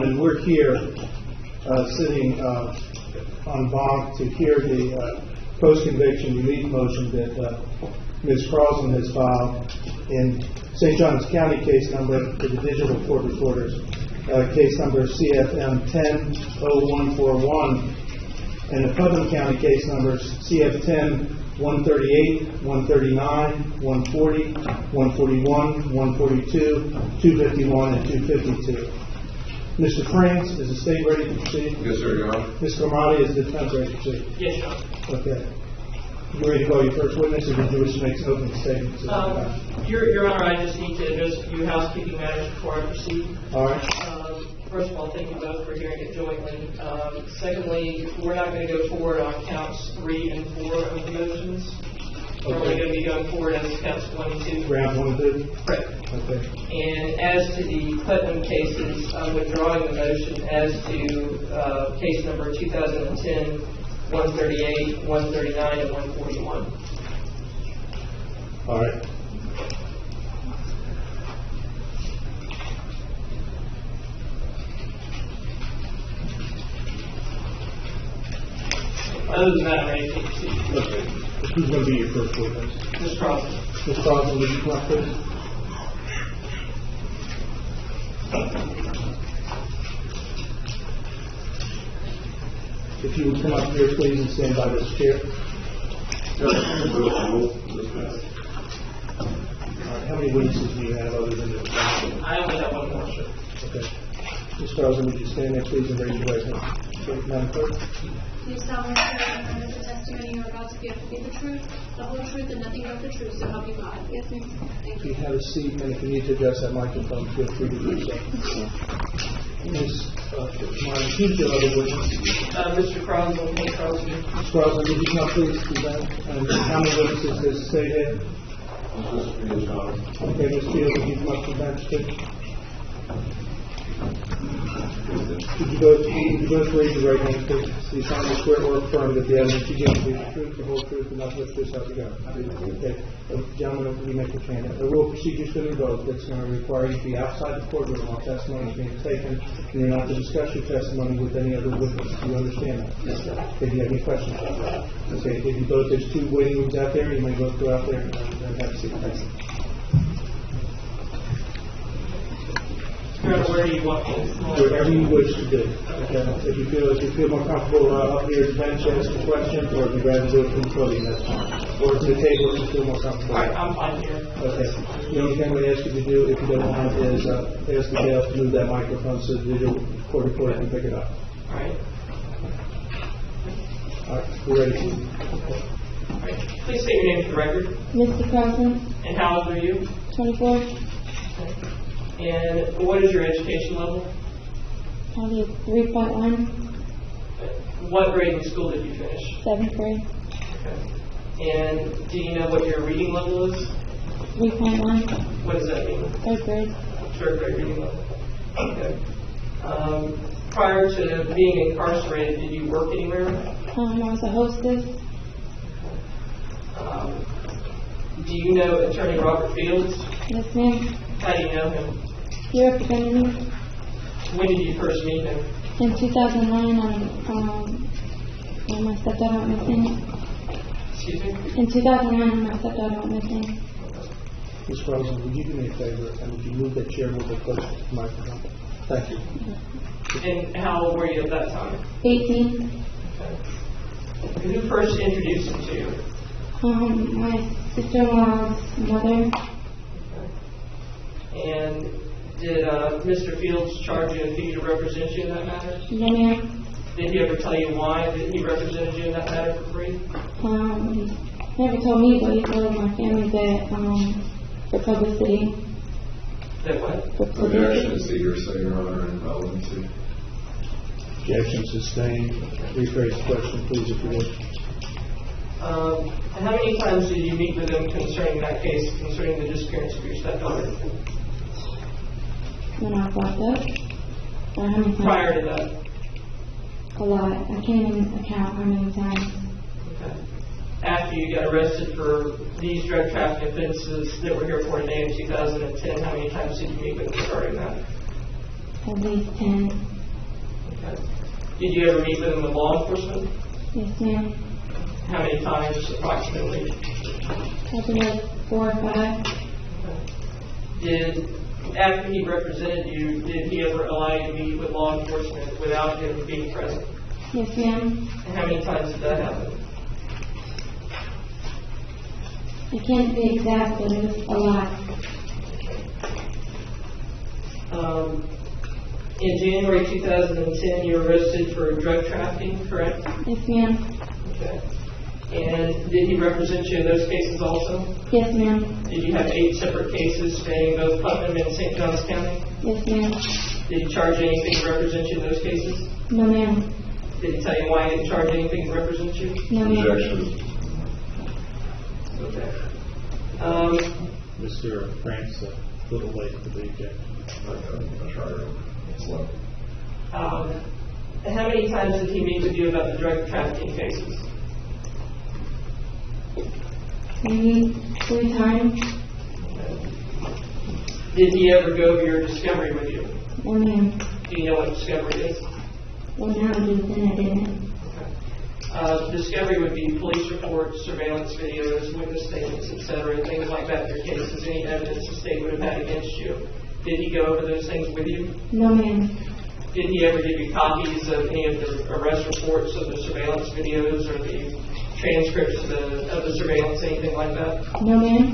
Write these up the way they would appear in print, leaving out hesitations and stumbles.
gentlemen, we're here sitting on bond to hear the post-conviction relief motion that Ms. Croslin has filed in St. Johns County case number for the digital court reporters, case number CFM 10-0141, and the Putnam County case numbers CF10 138, 139, 140, 141, 142, 251, and 252. Mr. Franks, is the state ready to proceed? Yes, sir, Your Honor. Mr. Amati, is the defense ready to proceed? Yes, Your Honor. Okay. You ready to call your first witness, or did you wish to make some opening statements? Your Honor, I just need to address a few housekeeping matters before I proceed. All right. First of all, thank you both for hearing it jointly. Secondly, we're not going to go forward on counts 3 and 4 of the motions. We're only going to be going forward as counts 1 and 2. Round 1 and 2? Correct. Okay. And as to the Putnam cases, I'm withdrawing the motion as to case number 2010, 138, 139, and 141. All right. Other than that, I'm ready to proceed. Okay. Who's going to be your first witness? Ms. Croslin. Ms. Croslin, would you come up, please? If you would come up here, please, and stand by this chair. All right. How many witnesses do you have other than the defense? I only have one more, sir. Okay. Ms. Croslin, would you stand there, please, and raise your right hand? Okay, Madam Clerk. You solemnly swear that the testimony you are about to give will be the truth, the whole truth, and nothing but the truth, so help you God. Yes, ma'am. Thank If you. you have a seat, and if you need to address that microphone, feel free to do so. Ms. Martin, who's your other witness? Mr. Croslin, Ms. Croslin. Ms. Croslin, would you come please to that? And how many witnesses does the state have? Okay, Ms. Fields, would you come up to the bench, please? Could you both raise your right hand, please? So you solemnly swear or affirm that the evidence you give will be the truth, the whole truth, and nothing but the truth, so help you God. Okay. Gentlemen, will you make your hand? The rule of procedure is going to vote. That's going to require you to be outside the courtroom while testimony is being taken, and you're not to discuss your testimony with any other witness. Do you understand that? Yes, sir. Okay, do you have any questions? Okay, if you both, there's 2 waiting rooms out there. You may both go out there and have a seat. Thanks. Where do you want me? Whatever you wish to do. Okay. If you feel more comfortable up here at the bench, ask a question, or if you'd rather do it from the podium, that's fine. Or from the table if you feel more comfortable. All right, I'm fine here. Okay. The only thing we ask you to do, if you don't mind, is ask the bailiff to move that microphone so the digital court reporter can pick it up. All right. All right. We're ready. All right. Please state your name for the record. Misty Croslin, And how old are you? 24, And what is your education level? probably 3.1, What grade in school did you finish? 7th grade, Okay. And do you know what your reading level is? 3.1, What does that mean? 3rd grade. 3rd grade reading level. Okay. Prior to being incarcerated, did you work anywhere? I was a hostess. Do you know Attorney Robert Fields? Yes, ma'am. How do you know him? He represented me When did you first meet him? in 2009 when my stepdad went missing. Excuse me? In 2009 when my stepdad went missing. Ms. Croslin, would you do me a favor and would you move that chair a little bit closer to the microphone? Thank you. And how old were you at that time? 18. Okay. Who first introduced him to you? My sister-in-law's mother. And did Mr. Fields charge you a fee to represent you in that matter? Yeah, ma'am. Did he ever tell you why that he represented you in that matter for free? He never told me, but he told my family that for publicity. That what? For publicity. Objection to hearsay, Your Honor, and relevancy. Objection sustained. Rephrase the question, please, if you would. And how many times did you meet with him concerning that case, concerning the disappearance of your stepdaughter? When I was locked up? Or how many times? Prior to that? A lot. I can't even account how many times. Okay. After you got arrested for these drug trafficking offenses that were here for today in 2010, how many times did you meet with him regarding that? At least 10. Did you ever meet with him with law enforcement? Yes, ma'am. How many times approximately? Probably like 4 or 5. After he represented you, did he ever allow you to meet with law enforcement without him being present? Yes, ma'am. And how many times did that happen? I can't be exact, but it was a lot. In January 2010, you were arrested for drug trafficking, correct? Yes, ma'am. Okay. And did he represent you in those cases also? Yes, ma'am. Did you have 8 separate cases spanning both Putnam and St. Johns County? Yes, ma'am. Did he charge anything to represent you in those cases? No, ma'am. Did he tell you why he didn't charge anything to represent you? No, ma'am. Objection. Okay. Mr. Frank's a little late for the objection. I'll try it. Slow. How many times did he meet with you about the drug trafficking cases? Maybe 3 times. Did he ever go over your discovery with you? No, ma'am. Do you know what discovery is? Well, now I do, then I didn't. Discovery would be police reports, surveillance videos, witness statements, etc., things like that in your cases, any evidence the state would have had against you. Did he go over those things with you? No, ma'am. Did he ever give you copies of any of the arrest reports, of the surveillance videos, or the transcripts of the surveillance, anything like that? No, ma'am.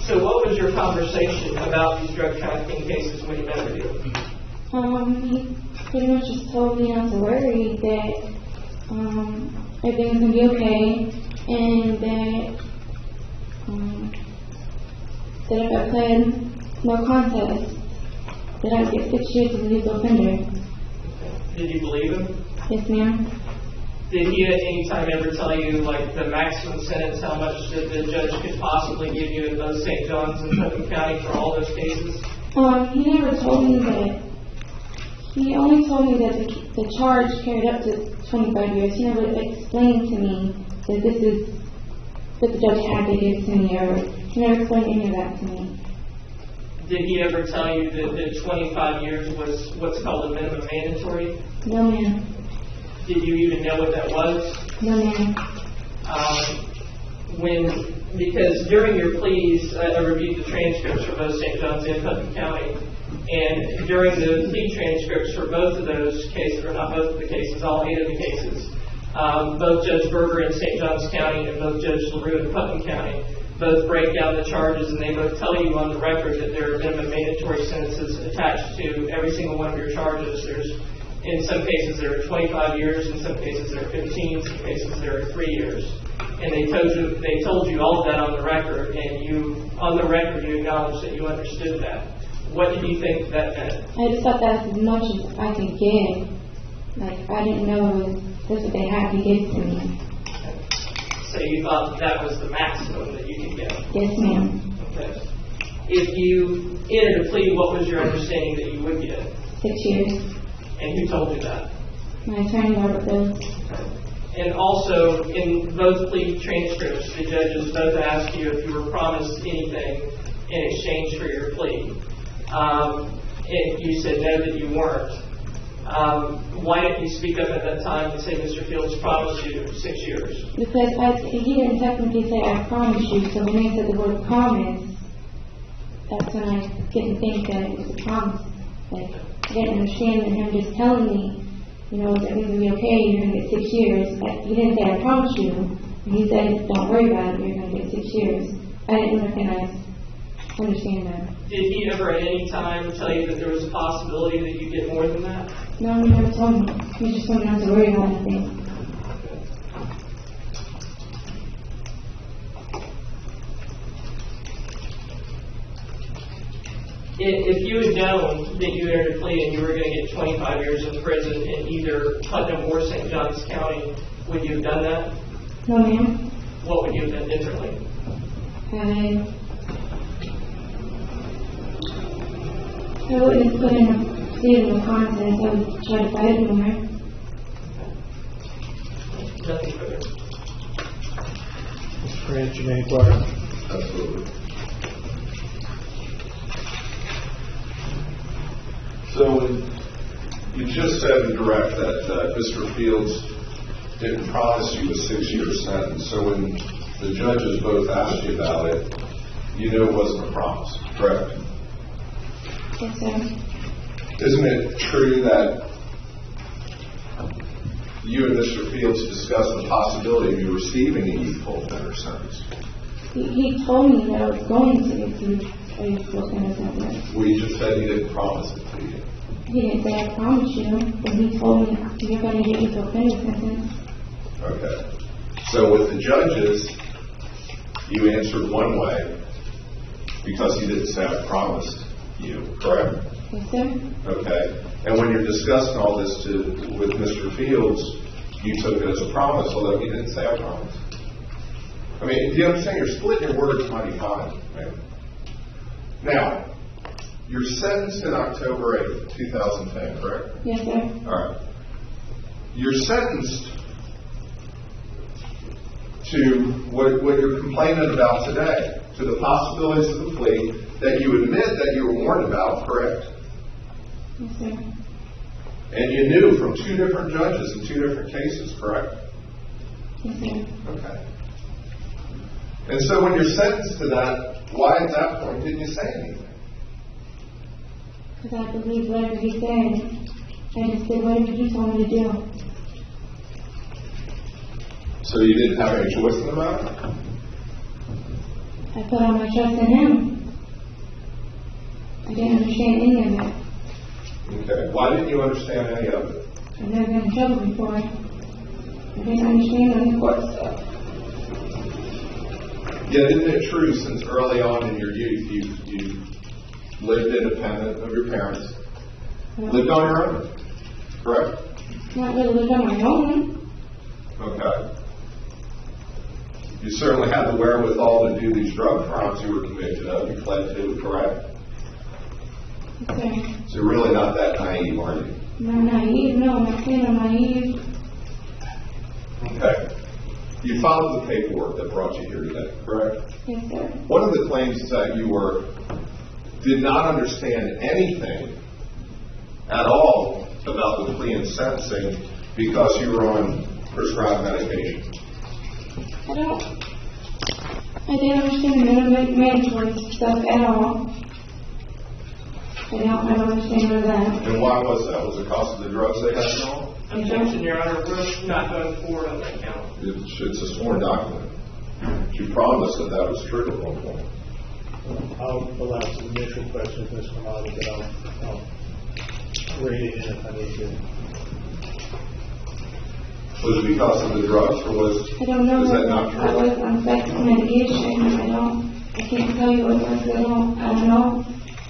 So what was your conversation about these drug trafficking cases when he met with you? He pretty much just told me not to worry, that everything was going to be okay, and that if I pled no contest, that I'd get 6 years as a legal offender. Did you believe him? Yes, ma'am. Did he at any time ever tell you, like, the maximum sentence, how much that the judge could possibly give you in both St. Johns and Putnam County for all those cases? He never told me that. He only told me that the charge carried up to 25 years. He never explained to me that this is what the judge had to give to me, or he never explained any of that to me. Did he ever tell you that 25 years was what's called a minimum mandatory? No, ma'am. Did you even know what that was? No, ma'am. Because during your pleas, I reviewed the transcripts for both St. Johns and Putnam County, and during the plea transcripts for both of those cases, or not both of the cases, all 8 of the cases, both Judge Berger in St. Johns County and both Judge LaRue in Putnam County both break down the charges, and they both tell you on the record that there are minimum mandatory sentences attached to every single one of your charges. In some cases there are 25 years, in some cases there are 15, in some cases there are 3 years. And they told you all of that on the record, and on the record you acknowledged that you understood that. What did you think that meant? I just thought that's as much as I could give. Like, I didn't know that's what they had to give to me. So you thought that was the maximum that you could get? Yes, ma'am. Okay. If you entered a plea, what was your understanding that you would get? 6 years. And who told you that? My attorney, Robert Bills. And also, in both plea transcripts, the judges both asked you if you were promised anything in exchange for your plea. And you said no, that you weren't. Why didn't you speak up at that time and say, Mr. Fields promised you 6 years? Because he didn't technically say, I promise you. So when they said the word promise, that's when I didn't think that it was a promise. Like, I didn't understand that him just telling me, everything's going to be okay, you're going to get 6 years. Like, he didn't say, I promise you. He said, don't worry about it, you're going to get 6 years. I didn't understand that. Did he ever at any time tell you that there was a possibility that you'd get more than that? No, he never told me. He just told me not to worry about anything. If you had known that you entered a plea and you were going to get 25 years in prison in either Putnam or St. Johns County, would you have done that? No, ma'am. What would you have done differently? I wouldn't put in a plea of contest. I would try to fight it more. Nothing further. Mr. Grant, you may inquire. Absolutely. So So you just said in direct that Mr. Fields didn't promise you a 6-year sentence. So when the judges both asked you about it, you knew it wasn't a promise, correct? Yes, sir. Isn't it true that you and Mr. Fields discussed the possibility of you receiving a youthful offender sentence? He told me that I was going to receive a youthful offender sentence. Well, you just said he didn't promise it to you. He didn't say I promise you, but he told me you're going to get youthful offender sentence. Okay. So with the judges, you answered one way because he didn't say I promised you, correct? Yes, sir. Okay. And when you're discussing all this with Mr. Fields, you took it as a promise, although he didn't say I promised. I mean, do you understand? You're splitting your words mighty fine, right? Now, you're sentenced in October 8th, 2010, correct? Yes, sir. All right. You're sentenced to what you're complaining about today, to the possibilities of the plea that you admit that you were warned about, correct? Yes, sir. And you knew from 2 different judges in 2 different cases, correct? Yes, sir. Okay. And so when you're sentenced to that, why at that point didn't you say anything? Because I believe whatever he said, I just did whatever he told me to do. So you didn't have any choice in the matter? I put all my trust in him. I didn't understand any of it. Okay. Why didn't you understand any of it? I've never been in trouble before. I didn't understand any court stuff. Yet isn't it true since early on in your youth you lived independent of your parents, lived on your own, correct? Not really lived on my own. Okay. You certainly had the wherewithal to do these drug crimes you were convicted of. You pled to, correct? Yes, sir. So you're really not that naive, are you? Not naive, no, I'm not saying I'm naive. Okay. You filed the paperwork that brought you here today, correct? Yes, sir. One of the claims is that you did not understand anything at all about the plea and sentencing because you were on prescribed medication. I didn't understand mandatory stuff at all. I don't understand none of that. And why was that? Was it because of the drugs they had and all? Objection, Your Honor. We're not going forward on that count. It's a sworn document. You promised that was true at one point. I'll allow some initial questions, Ms. Kamada, but I'll read it in if I need to. Was it because of the drugs, or was I don't know. is that not true? I was on Satsuma medication. I can't tell you what was. I don't know.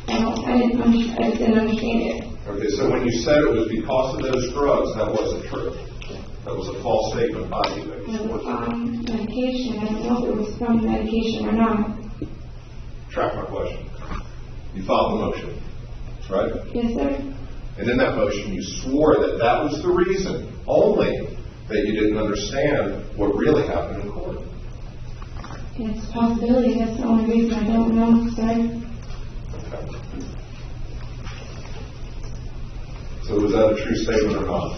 I just didn't understand it. Okay, so when you said it was because of those drugs, that wasn't true. That was a false statement by you. I was on medication. I don't know if it was from medication or not. Track my question. You filed the motion, right? Yes, sir. And in that motion, you swore that was the reason only that you didn't understand what really happened in court. It's a possibility. That's the only reason I don't know, sir. Okay. So was that a true statement or not?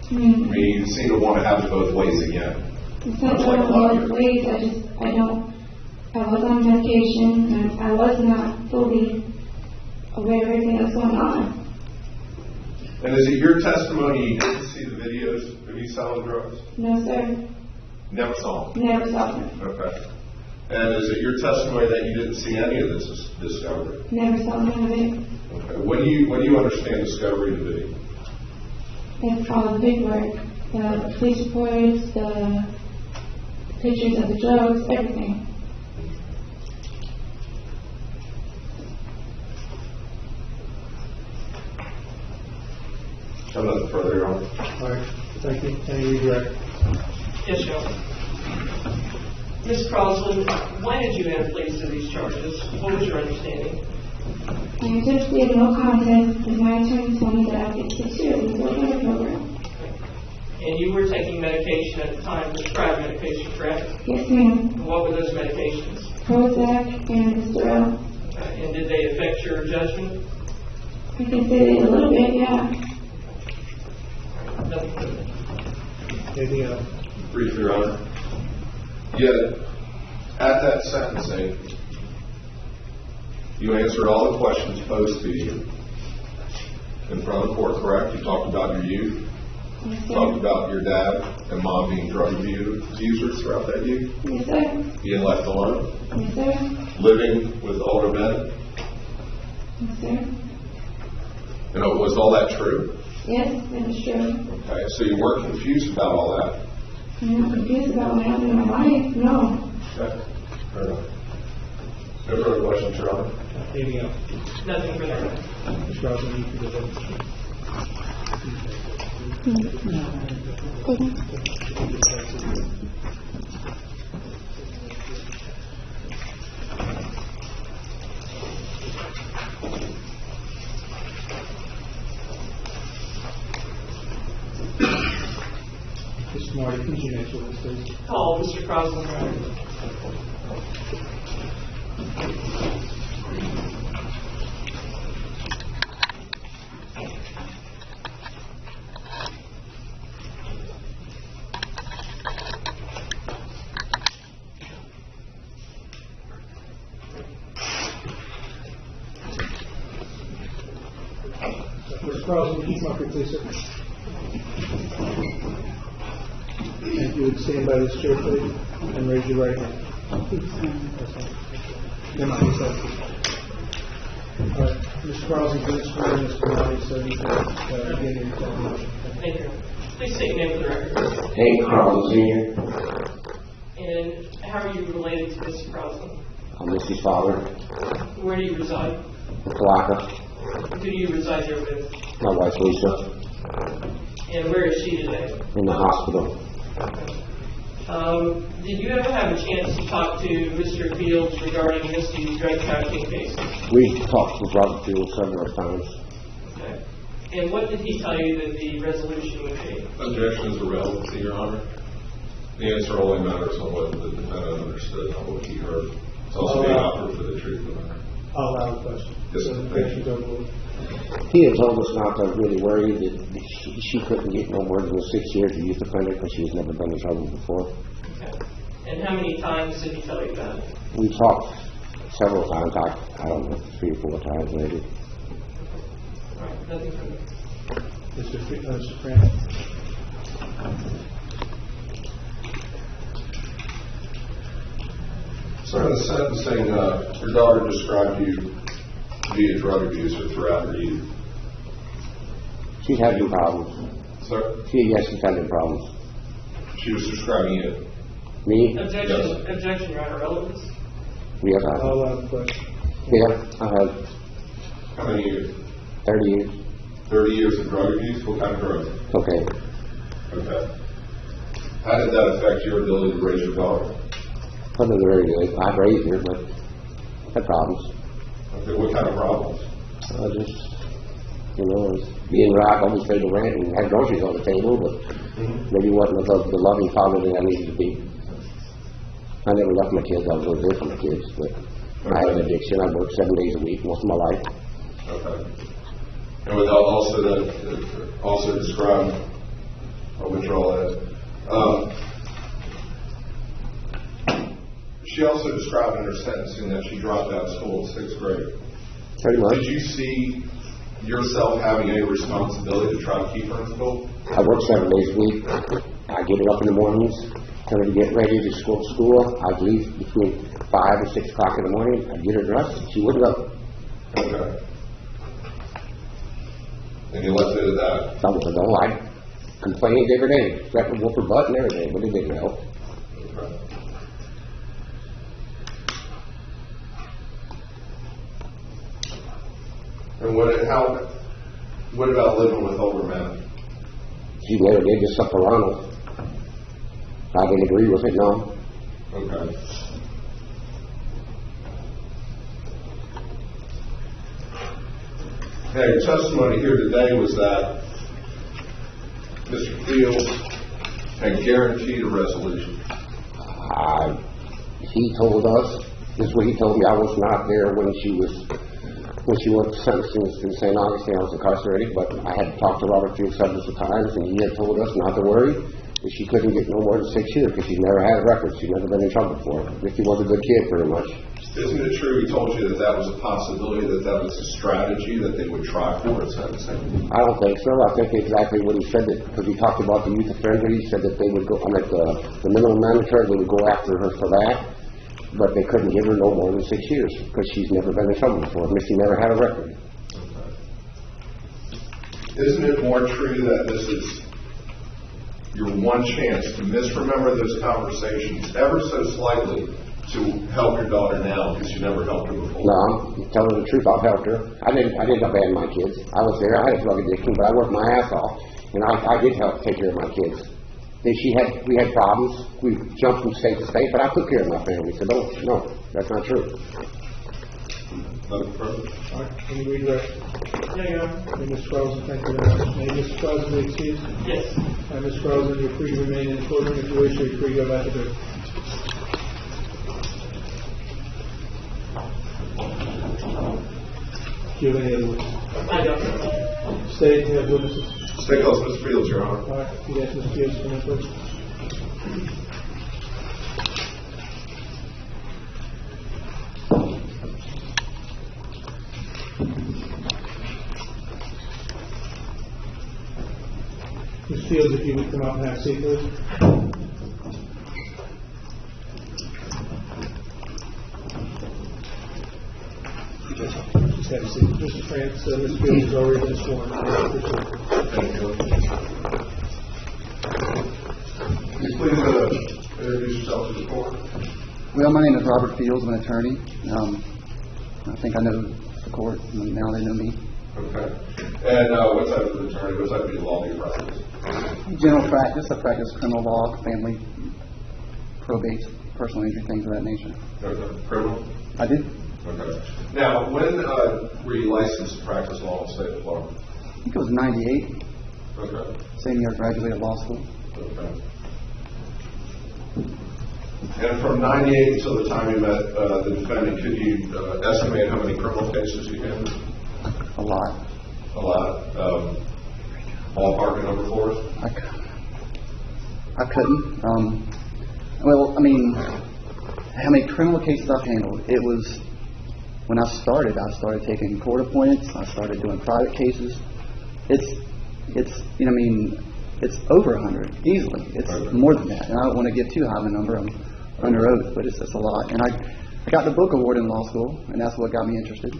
I mean, you seem to want to have it both ways again. It's not both ways. I was on medication and I was not fully aware of everything that's going on. And is it your testimony you didn't see the videos of you selling drugs? No, sir. Never saw them? Never saw them. Okay. And is it your testimony that you didn't see any of this discovery? Never saw none of it. Okay. What do you understand discovery to be? It's all the paperwork, the police reports, the pictures of the drugs, everything. I'm nothing further, Your Honor. All right. Thank you. Any redirect? Yes, Your Honor. Ms. Croslin, why did you enter pleas to these charges? What was your understanding? I entered a plea of no contest because my attorney told me that I would get 6 years in the offender program. And you were taking medication at the time, prescribed medication, correct? Yes, ma'am. And what were those medications? Prozac and Visceral. And did they affect your judgment? I can say it a little bit, yeah. Nothing further. Anything else? Brief, Your Honor. Yet, at that sentencing, you answered all the questions posed to you in front of the court, correct? You talked about your youth, Yes, sir. talked about your dad and mom being drug abusers throughout that youth, Yes, sir. being left alone, Yes, sir. living with older men. Yes, sir. And was all that true? Yes, that is true. Okay, so you weren't confused about all that. I'm not confused about what happened in my life, no. Okay, fair enough. No further questions, Your Honor? Anything else? Nothing further. Ms. Croslin, you can go ahead. Mr. Marty, who's your next witness, please? Call Mr. Croslin, Your Honor. Mr. Croslin, would you come up here, please, sir? And you would stand by this chair, please, and raise your right hand. Come on, this side. All right, Mr. Croslin, please swear in Mr. Marty, so you can begin your testimony. Thank you. Please state your name for the record. Haleigh Cummings, Sr. And how are you related to Mr. Croslin? I'm Misty's father. Where do you reside? In Palaka. Who do you reside here with? My wife Lisa. And where is she today? In the hospital. Did you ever have a chance to talk to Mr. Fields regarding Misty's drug trafficking cases? We talked with Robert Fields several times. Okay. And what did he tell you that the resolution would be? Objection is irrelevant, Your Honor. The answer only matters on what the defendant understood, not what he heard. It's also the offer for the truth of the matter. I'll allow the question. Yes, So sir. the question's overruled. He had told us not to really worry that she couldn't get no more than 6 years of youth offender because she's never been in trouble before. Okay. And how many times did he tell you that? We talked several times, I don't know, 3 or 4 times maybe. All right. Nothing further. Mr. France. So in the sentencing, your daughter described you to be a drug abuser throughout her youth. She's had some problems. Sir? Yes, she's had some problems. She was describing you. Me? Objection, objection, Your Honor. Relevance? Yes, I'll allow the question. I have How many years? 30 years. 30 years of drug abuse? What kind of drugs? Okay. Okay. How did that affect your ability to raise your daughter? Wasn't very good. I've raised her, but had problems. Okay, what kind of problems? Just, being right, always paid the rent and had groceries on the table, but maybe wasn't the loving father that I needed to be. I never left my kids. I was always there for my kids, but I had an addiction. I worked 7 days a week most of my life. Okay. And without also describe, I'll withdraw that. She also described in her sentencing that she dropped out of school in 6th grade. Pretty much. Did you see yourself having any responsibility to try to keep her in school? I work 7 days a week. I get her up in the mornings, tell her to get ready to go to school. I'd leave between 5 and 6 o'clock in the morning. I'd get her dressed. She wouldn't go. Okay. And you left it at that? I complained every day. Threatened to whoop her butt and everything, but it didn't help. Okay. And what about living with older men? She never did, just stuff for Ronald. I didn't agree with it, no. Okay. Now, your testimony here today was that Mr. Fields had guaranteed a resolution. He told us, this is what he told me, I was not there when she was when she was sentenced in St. Augustine, I was incarcerated, but I had talked to Robert Field several times, and he had told us not to worry, that she couldn't get no more than 6 years, because she's never had a record. She's never been in trouble before. Mickey was a good kid, pretty much. Isn't it true he told you that was a possibility, that was a strategy that they would try for at sentencing? I don't think so. I think exactly what he said, because he talked about the youth offender. He said that they would go, the minimum mandatory, they would go after her for that, but they couldn't give her no more than 6 years, because she's never been in trouble before. Missy never had a record. Isn't it more true that this is your one chance to misremember those conversations ever so slightly to help your daughter now, because you never helped her before? No, I'm telling the truth. I've helped her. I didn't abandon my kids. I was there. I had a drug addiction, but I worked my ass off, and I did help take care of my kids. And we had problems. We jumped from state to state, but I took care of my family. So no, that's not true. All right, can you read that? Yeah, Your Honor. Okay, Ms. Croslin, thank you very much. May Ms. Croslin be excused? Yes. Ms. Croslin, you're free to remain in the courtroom if you wish, or you're free to go back to bed. Do you have any other witnesses? I don't. State you have witnesses. Stay close, Mr. Fields, Your Honor. All right, you guys, Mr. Fields, come in, please. Ms. Fields, if you would come up and have a seat, please. Just have a seat. Mr. France, Ms. Fields has already been sworn. Please introduce yourself to the court. Well, my name is Robert Fields. I'm an attorney. I think I know the court, and now they know me. Okay. And what type of attorney, what type of law do you practice? General practice. I practice criminal law, family, probate, personal injury, things of that nature. Okay. Criminal? I did. Okay. Now, when were you licensed to practice law in the state of Florida? I think it was 98. Okay. Same year I graduated law school. Okay. And from 98 until the time you met the defendant, could you estimate how many criminal cases you had? A lot. A lot. Ballpark number for us? I couldn't. Well, I mean, how many criminal cases I've handled? It was, when I started taking court appointments. I started doing private cases. It's you know, I mean, it's over 100 easily. It's more than that, and I don't want to give too high of a number. I'm under oath, but it's a lot. And I got the book award in law school, and that's what got me interested.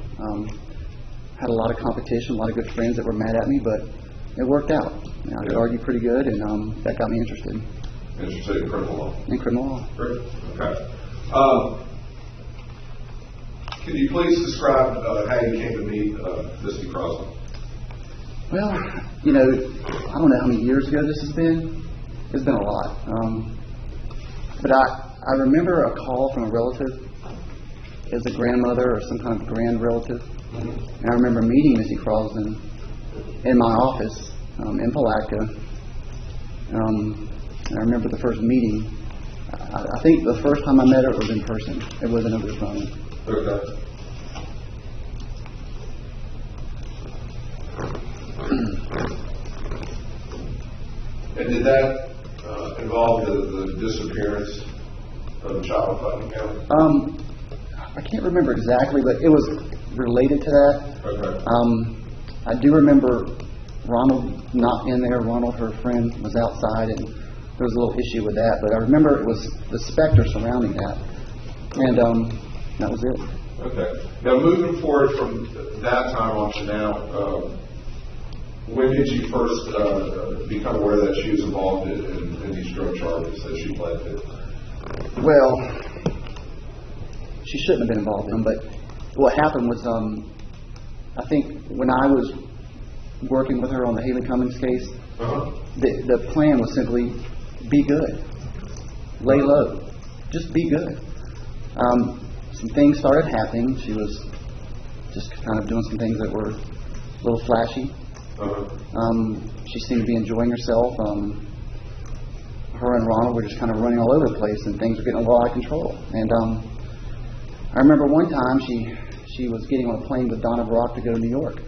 Had a lot of competition, a lot of good friends that were mad at me, but it worked out. You know, I could argue pretty good, and that got me interested. Interested in criminal law? In criminal law. Great. Okay. Can you please describe how you came to meet Misty Croslin? Well, you know, I don't know how many years ago this has been. It's been a lot. But I remember a call from a relative. It was a grandmother or some kind of grand relative. And I remember meeting Misty Croslin in my office in Palatka. And I remember the first meeting. I think the first time I met her was in person. It wasn't over the phone. Okay. And did that involve the disappearance of the child in Putnam County? I can't remember exactly, but it was related to that. Okay. I do remember Ronald not in there. Ronald, her friend, was outside, and there was a little issue with that. But I remember it was the specter surrounding that, and that was it. Okay. Now, moving forward from that time on to now, when did you first become aware that she was involved in these drug charges that she pled to? Well, she shouldn't have been involved in them, but what happened was, I think when I was working with her on the Haleigh Cummings case, the plan was simply be good, lay low, just be good. Some things started happening. She was just kind of doing some things that were a little flashy. She seemed to be enjoying herself. Her and Ronald were just kind of running all over the place, and things were getting a little out of control. And I remember one time she she was getting on a plane with Donna Brock to go to New York.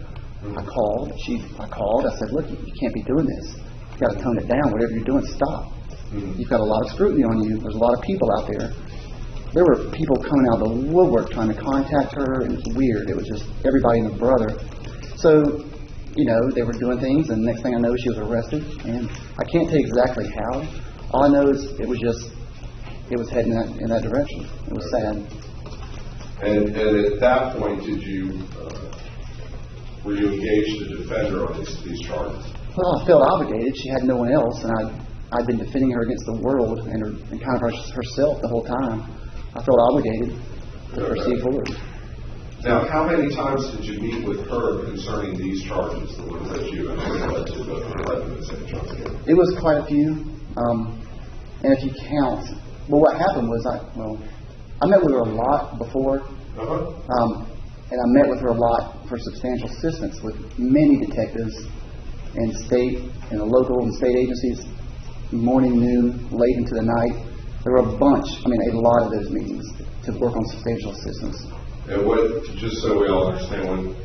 I called. I said, look, you can't be doing this. You got to tone it down. Whatever you're doing, stop. You've got a lot of scrutiny on you. There's a lot of people out there. There were people coming out of the woodwork trying to contact her, and it was weird. It was just everybody and their brother. So, you know, they were doing things, and the next thing I know, she was arrested. And I can't tell you exactly how. All I know is it was heading in that direction. It was sad. And at that point, were you engaged to defend her on these charges? Well, I felt obligated. She had no one else, and I'd been defending her against the world and kind of herself the whole time. I felt obligated to proceed forward. Now, how many times did you meet with her concerning these charges, the ones that you led to the indictment in St. John's County? It was quite a few. And if you count, well, what happened was I met with her a lot before. And I met with her a lot for substantial assistance with many detectives and state and the local and state agencies, morning, noon, late into the night. There were a bunch, a lot of those meetings to work on substantial assistance. And just so we all understand, when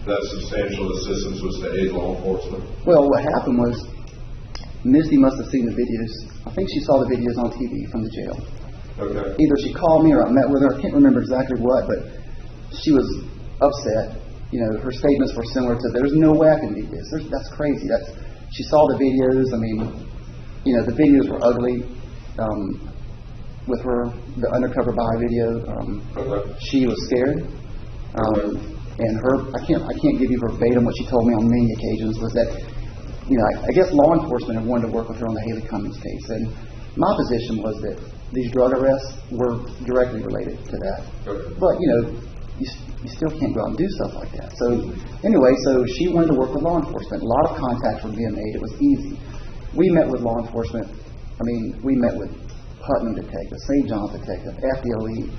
that substantial assistance was to aid law enforcement? Well, what happened was Misty must have seen the videos. I think she saw the videos on TV from the jail. Okay. Either she called me or I met with her. I can't remember exactly what, but she was upset. You know, her statements were similar to, there's no way I can do this. That's crazy. She saw the videos. The videos were ugly. With her, the undercover buy video, she was scared. And I can't give you verbatim what she told me on many occasions, was that, I guess law enforcement had wanted to work with her on the Haleigh Cummings case. And my position was that these drug arrests were directly related to that. But, you still can't go out and do stuff like that. So, anyway, she wanted to work with law enforcement. A lot of contacts were being made. It was easy. We met with law enforcement. We met with Putnam detective, St. John's detective, FDLE.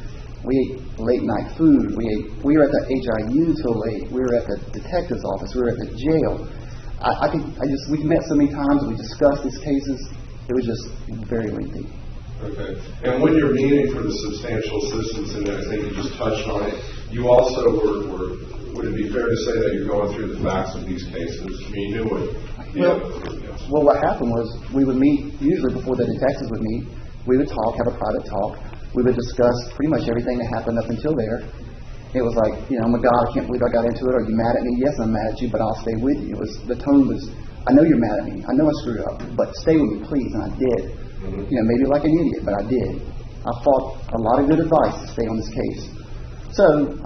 We ate late night food. We were at the HIU till late. We were at the detective's office. We were at the jail. We met so many times. We discussed these cases. It was just very lengthy. Okay. And when you're meeting for the substantial assistance, and I think you just touched on it, you also would it be fair to say that you're going through the facts of these cases? You knew what. Well, what happened was we would meet, usually before the detectives would meet, we would talk, have a private talk. We would discuss pretty much everything that happened up until there. It was like, oh my God, I can't believe I got into it. Are you mad at me? Yes, I'm mad at you, but I'll stay with you. The tone was, I know you're mad at me. I know I screwed up, but stay with me, please. And I did. Maybe like an idiot, but I did. I fought a lot of good advice to stay on this case. So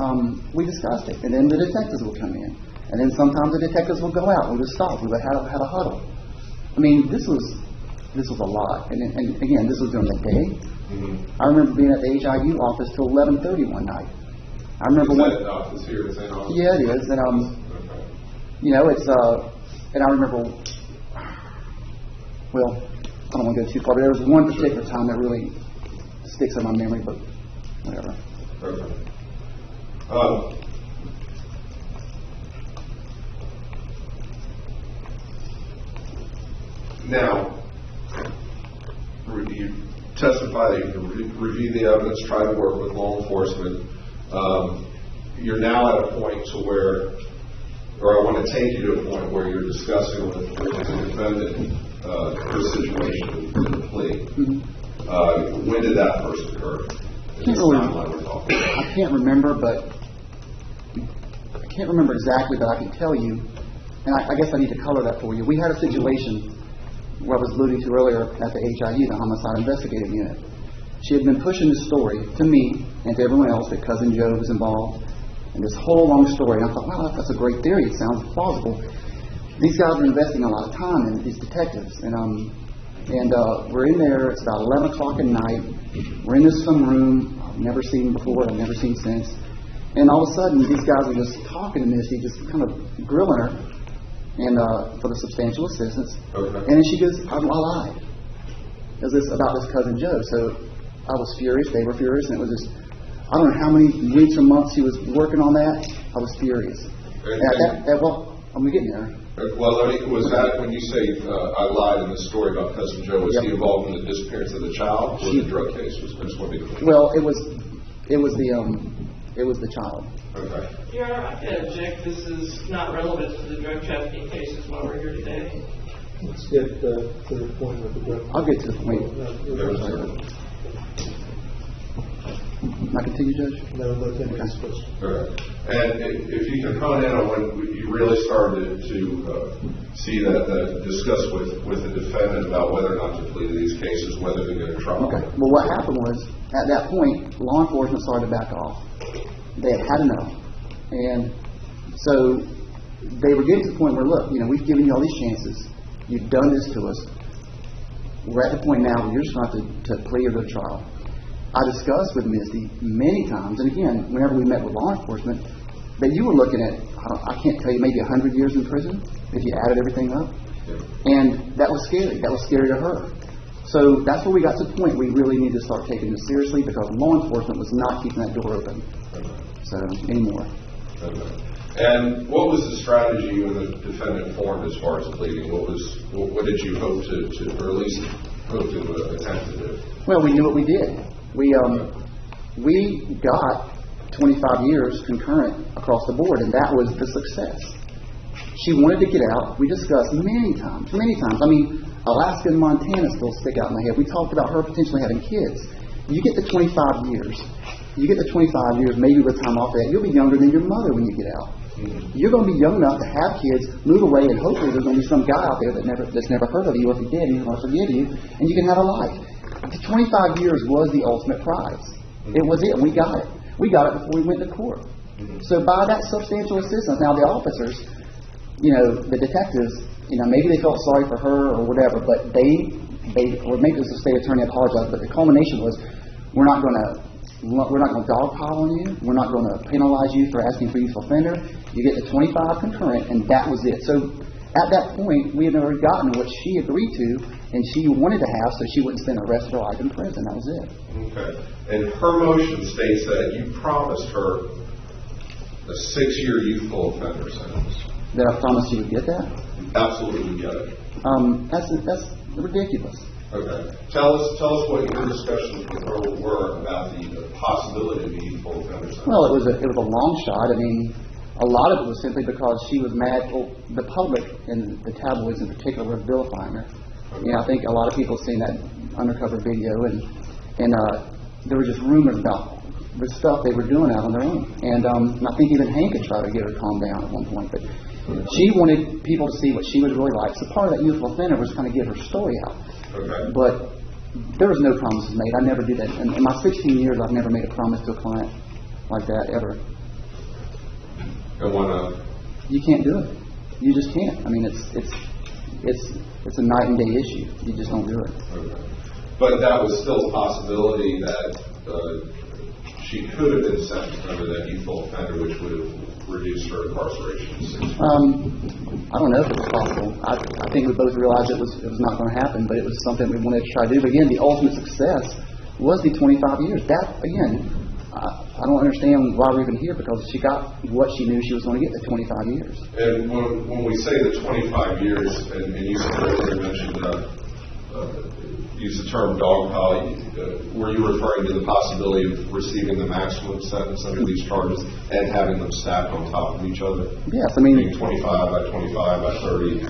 we discussed it, and then the detectives would come in. And then sometimes the detectives would go out. We would stop. We would have a huddle. This was a lot. And again, this was during the day. I remember being at the HIU office till 11:30 one night. I remember is that office here in St. Augustine? Yeah, it is. And it's and I remember. Well, I don't want to go too far, but there was one particular time that really sticks in my memory. But whatever. Okay. Now, you testify that you can review the evidence, try to work with law enforcement. You're now at a point to where, or I want to take you to a point where you're discussing with the defendant her situation in the plea. When did that first occur? I can't remember, but I can't remember exactly, but I can tell you, and I guess I need to color that for you. We had a situation where I was alluding to earlier at the HIU, the Homicide Investigative Unit. She had been pushing this story to me and to everyone else that Cousin Joe was involved in this whole long story. And I thought, wow, that's a great theory. It sounds plausible. These guys are investing a lot of time in these detectives. And we're in there. It's about 11 o'clock at night. We're in some room I've never seen before. I've never seen since. And all of a sudden, these guys are just talking to Misty, just kind of grilling her, and for the substantial assistance. Okay. And then she goes, I lied. It was about this Cousin Joe. So I was furious. They were furious. And it was just, I don't know how many weeks or months she was working on that. I was furious. Well, I'm getting there. Well, was that when you say I lied in the story about Cousin Joe? Was he involved in the disappearance of the child or the drug case? Well, it was the child. Okay. Your Honor, I can object. This is not relevant to the drug trafficking cases while we're here today. Let's get to the point of the drug. I'll get to the point. Can I continue, Judge? No, let them ask questions. Correct. And if you can hone in on when you really started to see that, discuss with the defendant about whether or not to plead to these cases, whether to go to trial. Okay. Well, what happened was, at that point, law enforcement started to back off. They had had enough. And so they were getting to the point where, look, we've given you all these chances. You've done this to us. We're at the point now where you're just going to have to plead or go to trial. I discussed with Misty many times, and again, whenever we met with law enforcement, that you were looking at, I can't tell you, maybe 100 years in prison if you added everything up. And that was scary. That was scary to her. So that's where we got to the point we really need to start taking this seriously, because law enforcement was not keeping that door open. So, anymore. And what was the strategy when the defendant formed as far as pleading? What did you hope to or at least hope to attempt to do? Well, we knew what we did. We got 25 years concurrent across the board, and that was the success. She wanted to get out. We discussed many times. I mean, Alaska and Montana still stick out in my head. We talked about her potentially having kids. You get the 25 years. Maybe with time off that, you'll be younger than your mother when you get out. You're going to be young enough to have kids, move away, and hopefully there's going to be some guy out there that's never heard of you. If he did, he's going to forgive you, and you can have a life. The 25 years was the ultimate prize. It was it. We got it. We got it before we went to court. So by that substantial assistance, now the officers, the detectives, maybe they felt sorry for her or whatever, but they or maybe it was the state attorney apologized, but the culmination was, we're not going to dogpile on you. We're not going to penalize you for asking for youthful offender. You get the 25 concurrent, and that was it. So at that point, we had already gotten what she agreed to, and she wanted to have, so she wouldn't spend the rest of her life in prison. That was it. Okay. And her motion states that you promised her a 6-year youthful offender sentence. That I promised you would get that? Absolutely get it. That's ridiculous. Okay. Tell us what your discussions with her were about the possibility of a youthful offender sentence. Well, it was a long shot. I mean, a lot of it was simply because she was mad. Well, the public and the tabloids in particular were vilifying her. I think a lot of people have seen that undercover video, and there were just rumors about the stuff they were doing out on their own. And I think even Hank had tried to get her to calm down at one point. But she wanted people to see what she was really like. So part of that youthful offender was kind of get her story out. Okay. But there was no promises made. I never did that. In my 16 years, I've never made a promise to a client like that, ever. And why not? You can't do it. You just can't. I mean, it's a night and day issue. You just don't do it. Okay. But that was still a possibility that she could have been sentenced under that youthful offender, which would have reduced her incarceration to 6 months. I don't know if it was possible. I think we both realized it was not going to happen, but it was something we wanted to try to do. But again, the ultimate success was the 25 years. That, again, I don't understand why we're even here, because she got what she knew she was going to get, the 25 years. And when we say the 25 years, and you earlier mentioned use the term dogpile, were you referring to the possibility of receiving the maximum sentence under these charges and having them stacked on top of each other? Yes, I mean 25 by 25 by 30.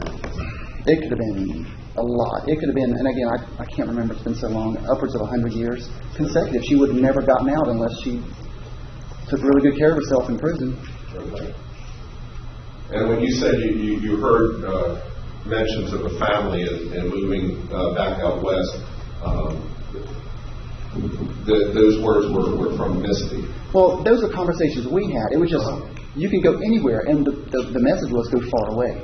It could have been a lot. It could have been, and again, I can't remember, it's been so long, upwards of 100 years consecutive. She would have never gotten out unless she took really good care of herself in prison. Okay. And when you said you heard mentions of a family and moving back out west, those words were from Misty. Well, those are conversations we had. It was just, you can go anywhere, and the message was go far away.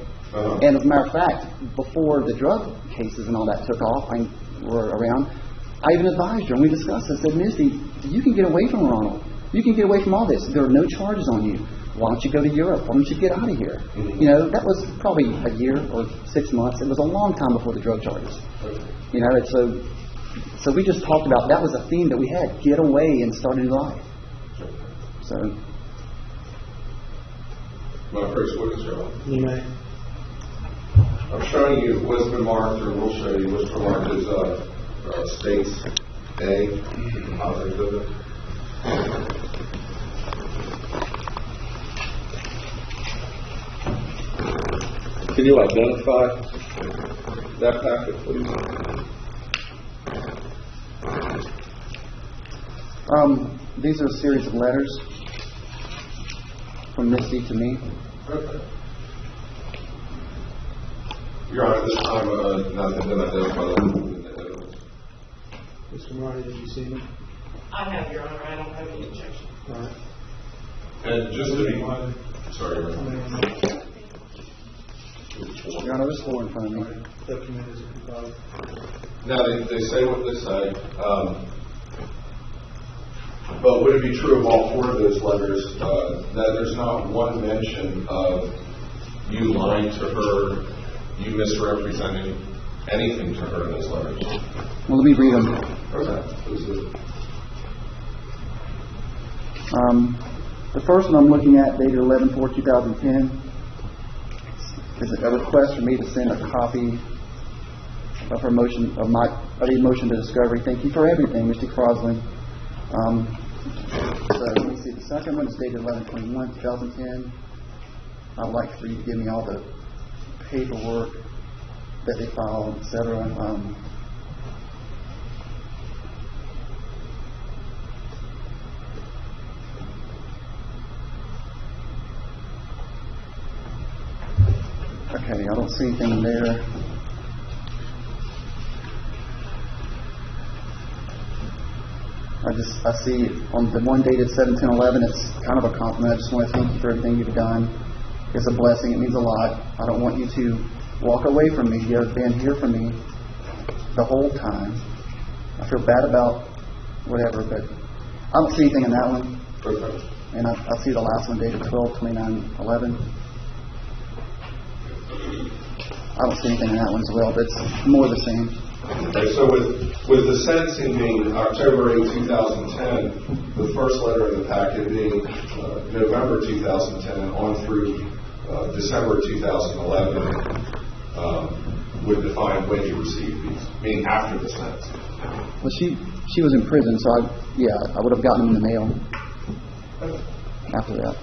And as a matter of fact, before the drug cases and all that took off and were around, I even advised her, and we discussed this. I said, Misty, you can get away from Ronald. You can get away from all this. There are no charges on you. Why don't you go to Europe? Why don't you get out of here? Mm-hmm. That was probably a year or 6 months. It was a long time before the drug charges. Okay. So we just talked about, that was a theme that we had. Get away and start a new life. So. My first witness, Joe. You may. I'm showing you what's been marked, or we'll show you what's been marked as states A, the positive of it. Can you identify that packet, please? These are a series of letters from Misty to me. Okay. Your Honor, at this time, nothing been identified. Mr. Marty, did you see me? I have, Your Honor. I don't have any objection. All right. And just to be, sorry, Your Honor. Your Honor, there's 4 in front of me. Document is compiled. Now, they say what they say, but would it be true of all 4 of those letters that there's not one mention of you lying to her, you misrepresenting anything to her in those letters? Well, let me read them. Okay. Please do. The first one I'm looking at, dated 11/4/2010, is a request for me to send a copy of her motion of the motion to discovery. Thank you for everything, Misty Croslin. So let me see. The second one is dated 11/21/2010. I'd like for you to give me all the paperwork that they filed, etc. Okay, I don't see anything there. I see on the one dated 7/10/11, it's kind of a compliment. I just want to thank you for everything you've done. It's a blessing. It means a lot. I don't want you to walk away from me. You've been here for me the whole time. I feel bad about whatever, but I don't see anything in that one. Okay. And I see the last one dated 12/29/11. I don't see anything in that one as well, but it's more the same. Okay, so with the sentencing being October 8, 2010, the first letter in the packet being November 2010 on through December 2011 would define when you received these, meaning after the sentence. Well, she was in prison, so I would have gotten them in the mail after that.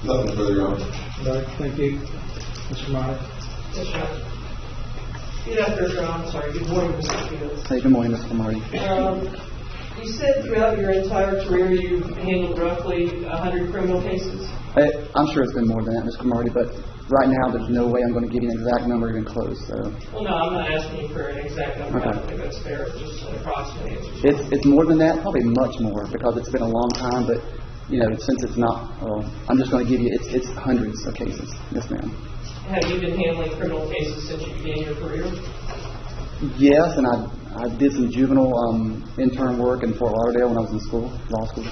Nothing further, Your Honor. All right, thank you. Mr. Marty. Yes, Your Honor. Good afternoon, Your Honor. Sorry. Good morning, Mr. Fields. Hey, good morning, Mr. Marty. You said throughout your entire career you've handled roughly 100 criminal cases? I'm sure it's been more than that, Mr. Marty, but right now there's no way I'm going to give you an exact number even close. So. Well, no, I'm not asking you for an exact number. Okay. I don't think that's fair. Just an approximate answer. It's more than that, probably much more, because it's been a long time, but since it's not, I'm just going to give you, it's hundreds of cases. Yes, ma'am. Have you been handling criminal cases since you began your career? Yes, and I did some juvenile intern work in Fort Lauderdale when I was in law school.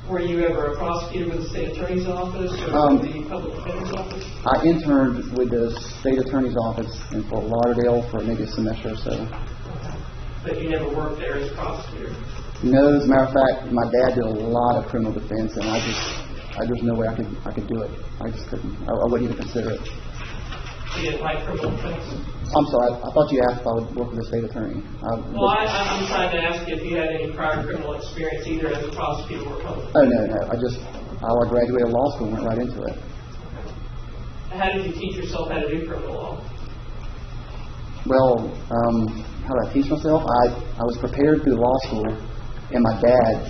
Were you ever a prosecutor with the state attorney's office or the public defender's office? I interned with the state attorney's office in Fort Lauderdale for maybe a semester or so. Okay. But you never worked there as a prosecutor? No, as a matter of fact, my dad did a lot of criminal defense, and there's no way I could do it. I just couldn't. I wouldn't even consider it. You didn't like criminal defense? I'm sorry. I thought you asked if I would work with the state attorney. Well, I'm trying to ask if you had any prior criminal experience either as a prosecutor or public. Oh, no. I graduated law school and went right into it. How did you teach yourself how to do criminal law? Well, how did I teach myself? I was prepared through law school, and my dad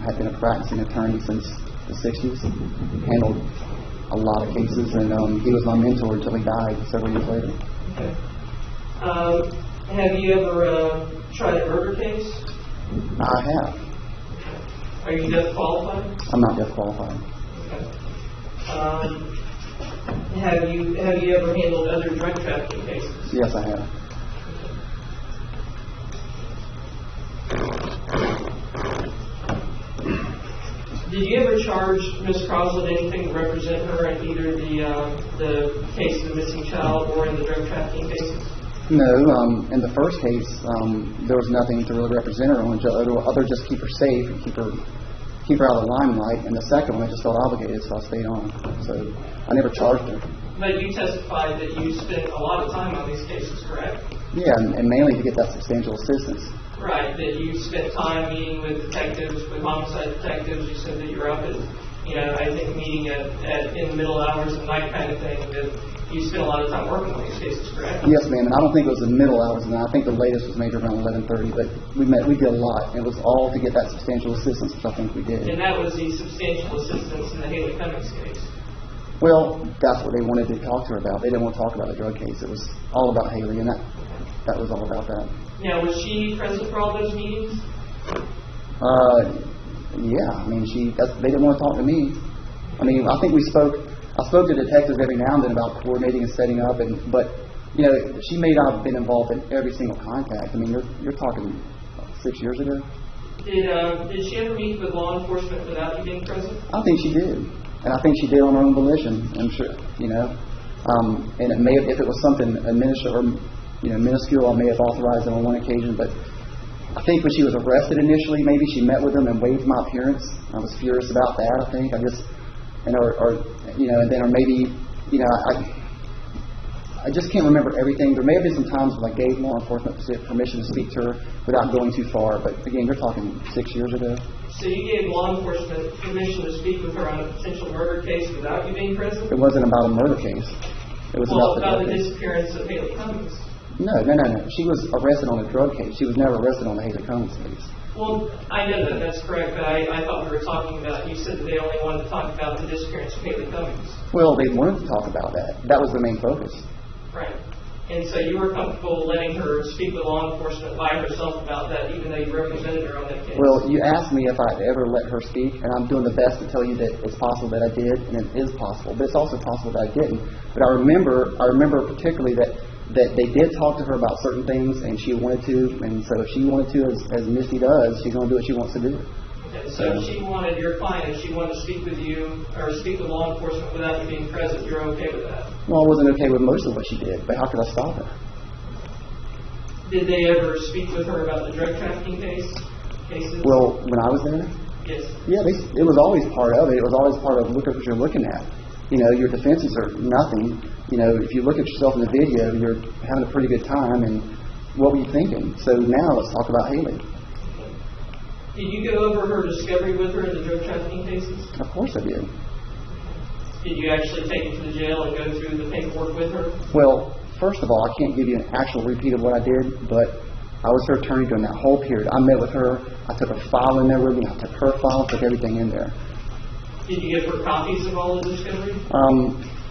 had been a practicing attorney since the 60s, handled a lot of cases, and he was my mentor until he died several years later. Okay. Have you ever tried a murder case? I have. Are you death qualified? I'm not death qualified. Okay. Have you ever handled other drug trafficking cases? Yes, I have. Did you ever charge Ms. Croslin anything to represent her in either the case of the missing child or in the drug trafficking cases? No. In the first case, there was nothing to really represent her on, other just keep her safe and keep her out of the limelight. And the second one, I just felt obligated, so I stayed on. So I never charged her. But you testified that you spent a lot of time on these cases, correct? Yeah, and mainly to get that substantial assistance. Right, that you spent time meeting with detectives, with homicide detectives. You said that you're up at, I think meeting in the middle hours of the night kind of thing, that you spent a lot of time working on these cases, correct? Yes, ma'am, and I don't think it was the middle hours, and I think the latest was maybe around 11:30, but we did a lot. It was all to get that substantial assistance, which I think we did. And that was the substantial assistance in the Haleigh Cummings case. Well, that's what they wanted to talk to her about. They didn't want to talk about the drug case. It was all about Haleigh, and that was all about that. Now, was she present for all those meetings? Yeah. I mean, they didn't want to talk to me. I mean, I think I spoke to detectives every now and then about coordinating and setting up, but she may not have been involved in every single contact. I mean, you're talking 6 years ago. Did she ever meet with law enforcement without you being present? I think she did, and I think she did on her own volition. I'm sure, and it may have, if it was something minuscule, I may have authorized it on one occasion, but I think when she was arrested initially, maybe she met with them and waived my appearance. I was furious about that. I think I just can't remember everything. There may have been some times when I gave law enforcement permission to speak to her without going too far, but again, you're talking 6 years ago. So you gave law enforcement permission to speak with her on a potential murder case without you being present? It wasn't about a murder case. It was about the disappearance of Haleigh Cummings. No. She was arrested on a drug case. She was never arrested on the Haleigh Cummings case. Well, I know that's correct, but I thought we were talking about, you said that they only wanted to talk about the disappearance of Haleigh Cummings. Well, they wanted to talk about that. That was the main focus. Right. And so you were comfortable letting her speak with law enforcement by herself about that, even though you represented her on that case? Well, you asked me if I'd ever let her speak, and I'm doing the best to tell you that it's possible that I did, and it is possible, but it's also possible that I didn't. But I remember particularly that they did talk to her about certain things, and she wanted to, and so if she wanted to, as Misty does, she's going to do what she wants to do. Okay, so if she wanted, your client, if she wanted to speak with you, or speak with law enforcement without you being present, you're okay with that? Well, I wasn't okay with most of what she did, but how could I stop her? Did they ever speak with her about the drug trafficking cases? Well, when I was there? Yes. Yeah, it was always part of it. It was always part of look at what you're looking at. Your defenses are nothing. If you look at yourself in the video, you're having a pretty good time, and what were you thinking? So now let's talk about Haleigh. Did you go over her discovery with her in the drug trafficking cases? Of course I did. Did you actually take her to the jail and go through the paperwork with her? Well, first of all, I can't give you an actual repeat of what I did, but I was her attorney during that whole period. I met with her. I took a file in there with me. I took her file, took everything in there. Did you give her copies of all the discovery?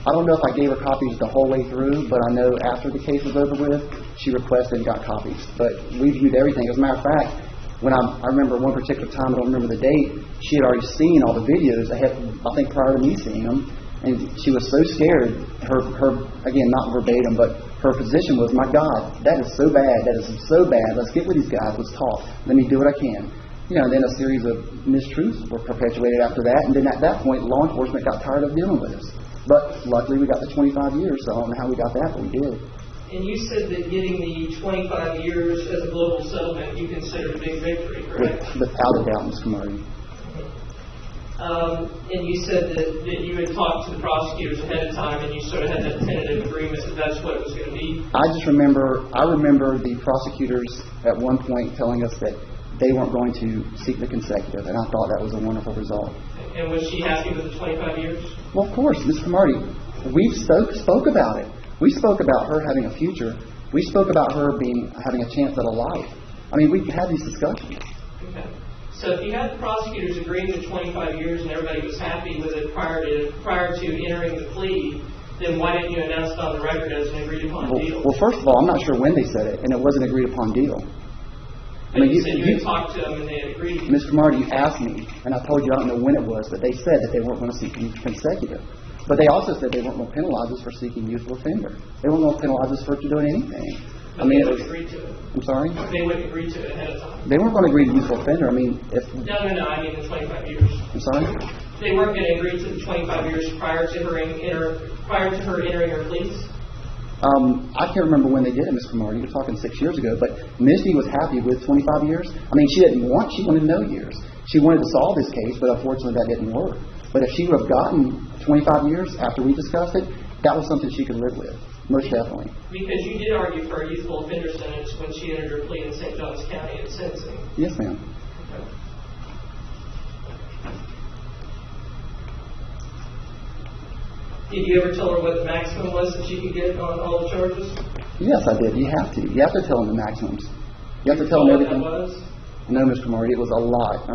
I don't know if I gave her copies the whole way through, but I know after the case was over with, she requested and got copies. But we viewed everything. As a matter of fact, when I remember one particular time, I don't remember the date, she had already seen all the videos I think prior to me seeing them, and she was so scared. Her again, not verbatim, but her position was, my God, that is so bad. That is so bad. Let's get with these guys. Let's talk. Let me do what I can. And then a series of mistruths were perpetuated after that. And then at that point, law enforcement got tired of dealing with us. But luckily, we got the 25 years, so I don't know how we got that, but we did. And you said that getting the 25 years as a global settlement, you considered a big victory, correct? Without a doubt, Ms. Kamari. And you said that you had talked to the prosecutors ahead of time, and you sort of had that tentative agreement that that's what it was going to be? I remember the prosecutors at one point telling us that they weren't going to seek the consecutive, and I thought that was a wonderful result. And was she happy with the 25 years? Well, of course, Ms. Cromartie. We spoke about it. We spoke about her having a future. We spoke about her having a chance at a life. I mean, we had these discussions. Okay. So if you had the prosecutors agreeing to 25 years and everybody was happy with it prior to entering the plea, then why didn't you announce it on the record as an agreed upon deal? Well, first of all, I'm not sure when they said it, and it wasn't an agreed upon deal. But you said you had talked to them and they had agreed. Ms. Cromartie, you asked me, and I told you I don't know when it was, but they said that they weren't going to seek consecutive. But they also said they weren't going to penalize us for seeking youthful offender. They weren't going to penalize us for doing anything. But they wouldn't agree to it. I'm sorry? They wouldn't agree to it ahead of time. They weren't going to agree to youthful offender. I mean, No, I mean the 25 years. I'm sorry? They weren't going to agree to the 25 years prior to her entering her pleas? I can't remember when they did it, Ms. Cromartie. You're talking 6 years ago. But Misty was happy with 25 years. I mean, she wanted no years. She wanted to solve this case, but unfortunately that didn't work. But if she would have gotten 25 years after we discussed it, that was something she could live with. Most definitely. Because you did argue for a youthful offender sentence when she entered her plea in St. Johns County at sentencing. Yes, ma'am. Okay. Did you ever tell her what the maximum was that she could get on all the charges? Yes, I did. You have to. You have to tell them the maximums. You have to tell them everything. What that was? No, Mr. Marty, it was a lot.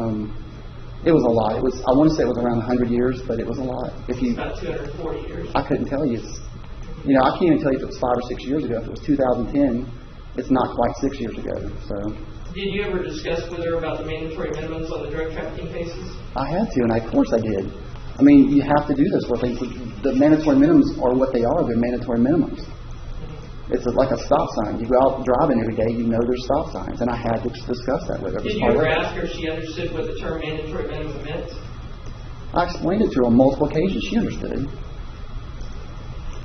It was a lot. It was. I want to say it was around 100 years, but it was a lot. If you, About 240 years. I couldn't tell you. You know, I can't even tell you if it was 5 or 6 years ago. If it was 2010, it's not quite 6 years ago. So. Did you ever discuss with her about the mandatory minimums on the drug trafficking cases? I had to, and of course I did. I mean, you have to do this for things. The mandatory minimums are what they are. They're mandatory minimums. It's like a stop sign. You go out driving every day, you know there's stop signs, and I had to discuss that with her. Did you ever ask her if she understood what the term mandatory minimum meant? I explained it to her on multiple occasions. She understood.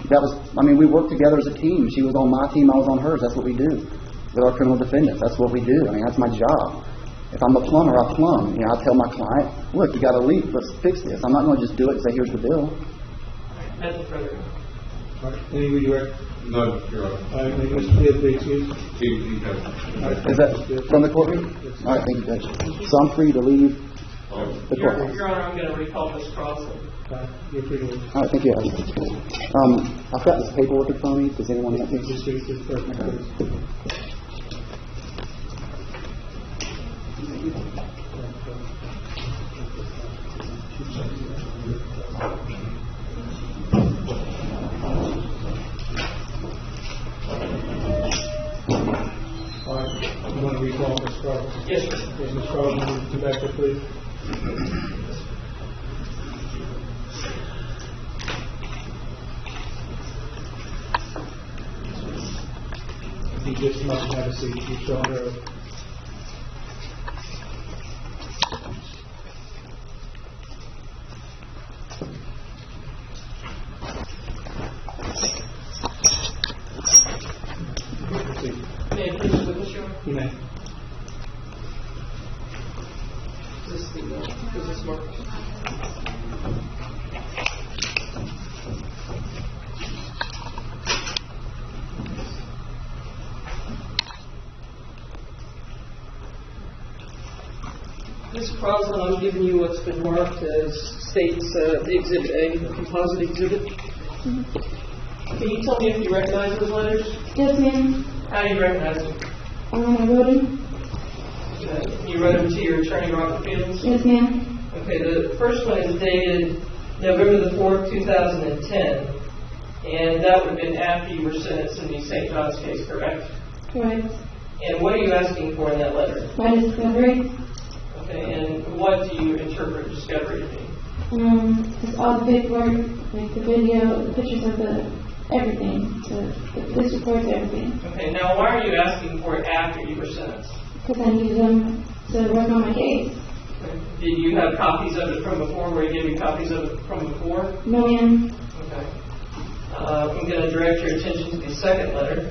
That was, I mean, we worked together as a team. She was on my team, I was on hers. That's what we do with our criminal defendants. That's what we do. I mean, that's my job. If I'm a plumber, I plumb. You know, I tell my client, look, you got a leak, let's fix this. I'm not going to just do it and say, here's the bill. Nothing further. All right. Any redirect? No, Your Honor. All right. Mr. Field, please excuse. Is that from the courtroom? All right, thank you, Judge. So I'm free to leave the courtroom. Your Honor, I'm going to recall Ms. Croslin. You're free to leave. All right, thank you. I've got this paperwork in front of me. Does anyone have Just these? speak to the clerk, please. All right. You want to recall Ms. Croslin? Yes, sir. Yes, Ms. Croslin, come back here, please. You just must have a seat. You show her. May I please witness, Your Honor? You may. Is this mark? Ms. Croslin, I'm giving you what's been marked as states Exhibit A, the composite exhibit. Can you tell me if you recognize those letters? Yes, ma'am. How do you recognize them? I wrote them. You wrote them to your attorney, Robert Fields? Yes, ma'am. Okay, the first one is dated November the 4th, 2010, and that would have been after you were sentenced in the St. John's case, correct? Correct. And what are you asking for in that letter? My discovery. Okay, and what do you interpret discovery to be? It's all the paperwork, like the video, the pictures of everything, the police reports, everything. Okay, now why are you asking for it after you were sentenced? Because I need them to work on my case. Okay. Did you have copies of it from before? Were you giving copies of it from before? No, ma'am. Okay. I'm going to direct your attention to the second letter,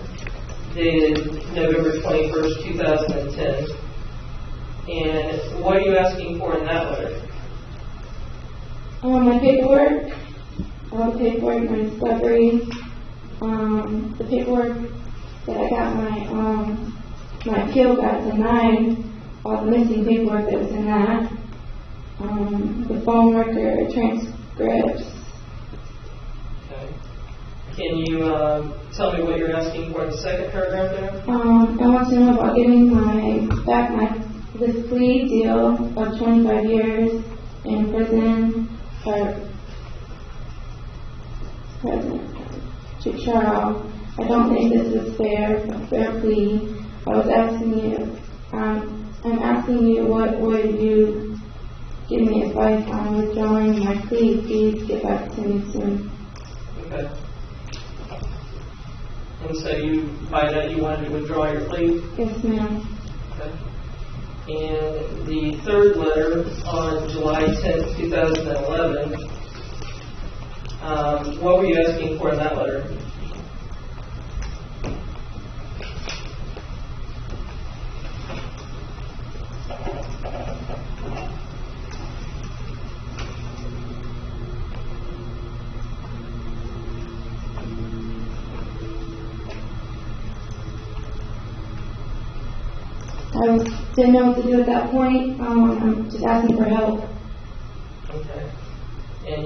dated November 21st, 2010. And what are you asking for in that letter? My paperwork, all the paperwork, my discovery, the paperwork that I got my appeal got denied, all the missing paperwork that was in that, the phone record, transcripts. Okay. Can you tell me what you're asking for in the second paragraph there? I want to know about giving this plea deal of 25 years in prison for President Chicharo. I don't think this is a fair plea. I was asking you, I'm asking you, what would you give me advice on withdrawing my plea? Please get back to me soon. Okay. And so by that you wanted to withdraw your plea? Yes, ma'am. Okay. And the third letter on July 10th, 2011, what were you asking for in that letter? didn't know what to do at that point. I'm just asking for help. Okay. And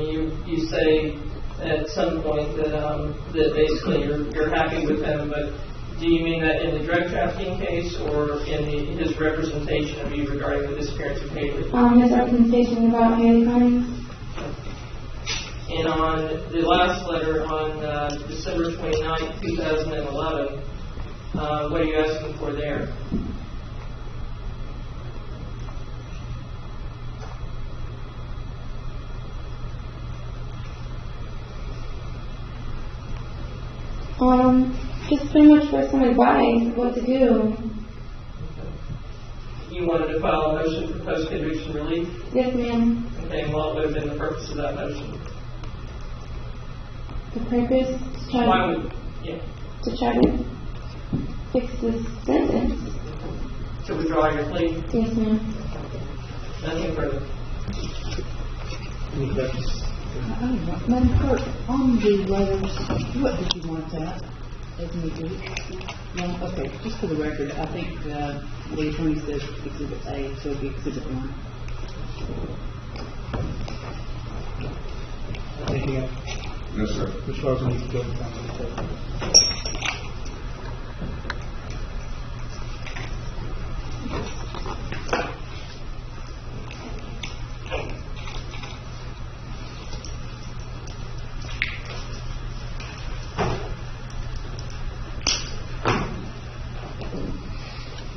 you say at some point that basically you're happy with him, but do you mean that in the drug trafficking case or in his representation of you regarding the disappearance of Haleigh? His representation about Haleigh Cummings. And on the last letter on December 29th, 2011, what are you asking for there? Just pretty much for some advice what to do. You wanted to file a motion for post-conviction relief? Yes, ma'am. Okay, and what would have been the purpose of that motion? The purpose to try to fix this sentence. To withdraw your plea? Yes, ma'am. Nothing further. Any questions? Madam Clerk, on the letters, what did you want that as an exhibit? No? Okay, just for the record, I think the attorney says Exhibit A, so it'd be Exhibit 1. Anything else? Yes, sir. Mr. Rosen, you can go to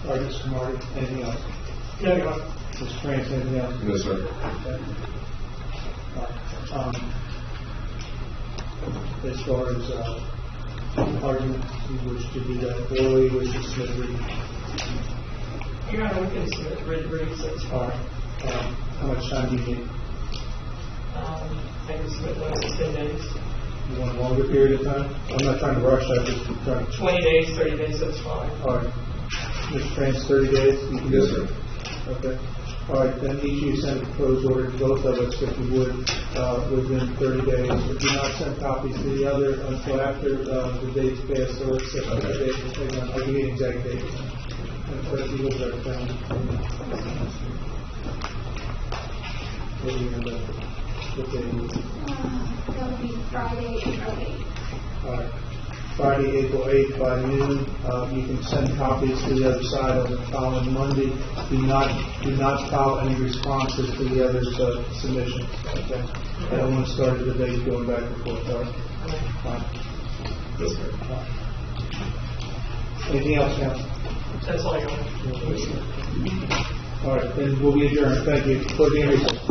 All right, Mr. Marty, anything else? No, Your Honor. Mr. France, anything else? Yes, sir. Okay. All right. As far as arguments, you wish to do that orally, you wish to submit written? Your Honor, we can submit written briefs. All right. How much time do you need? I can submit one in 10 days. You want a longer period of time? I'm not trying to rush that, just trying to... 20 days, 30 days, that's fine. All right. Mr. France, 30 days? You can do Yes, it? sir. Okay. All right, then each of you send a proposed order to both of us, if you would, within 30 days. Do not send copies to the other until after the date's passed, so it's set for the date. I'll give you an exact date. And so if you look at it down. What do you end up? What day is it? That would be Friday, April 8th. All right. Friday, April 8th by noon. You can send copies to the other side on the following Monday. Do not file any responses to the other's submissions. Okay. I don't want to start a debate going back and forth. All right. Fine. Yes, sir. Anything else, Council? That's all, Your Honor. All right. Then we'll be adjourned. Thank you. Court being recessed.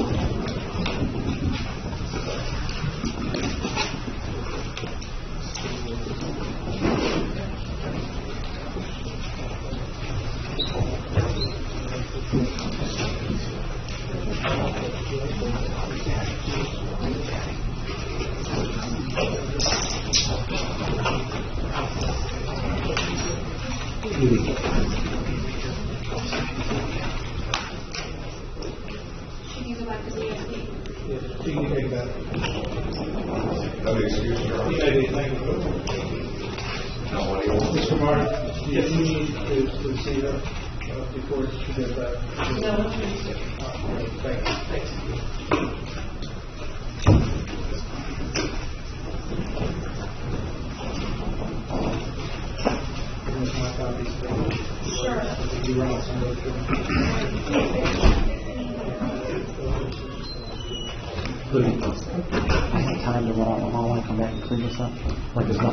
Should you go back to the ASB? Yes, you can take that. That'd be excused, Your Honor. Thank you. Now, what do you want? Mr. Martin, do you need to see her before she gets back? No, please, sir. All right, thank you. Thanks. Here's my copies. Sure. You run some of those. I have time to run out. I want to come back and clean this up. Like it's not